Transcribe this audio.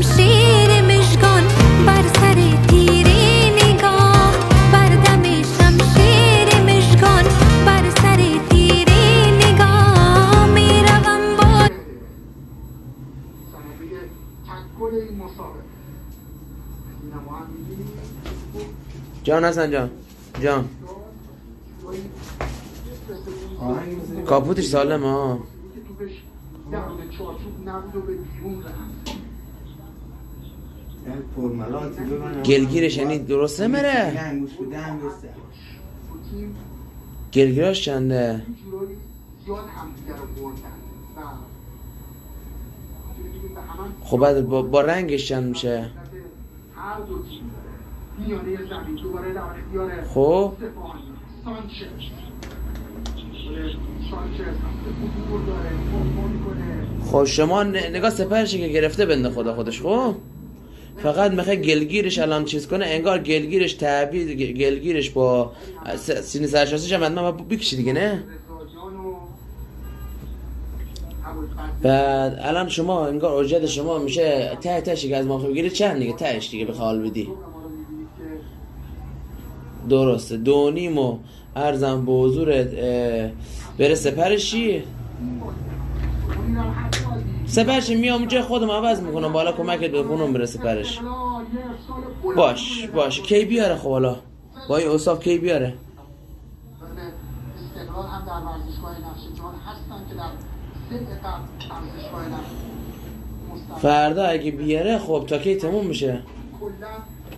شمشیر مژگان بر سر تیره نگاه بر دم شمشیر مژگان بر سر تیره نگاه میروم با جان حسن جان کاپوتش سالم ها گلگیرش یعنی درسته مره گلگیراش چنده خب بعد با رنگش چند میشه خب خب شما نگاه سپرشی که گرفته بنده خدا خودش خب فقط میخوای گلگیرش الان چیز کنه انگار گلگیرش تعبیر گلگیرش با سینه سرشاسیش هم من بکشی دیگه نه بعد الان شما انگار اوجد شما میشه تهش که از ما بگیری چند دیگه تهش دیگه بخوال بدی درسته 2.5 و ارزم به حضورت بره سپرشی سپرش میام اونجا خودم عوض میکنم بالا کمکت بکنم بره سپرش باش کی بیاره خب حالا با این اصاف کی بیاره فردا اگه بیاره خب تا کی تموم میشه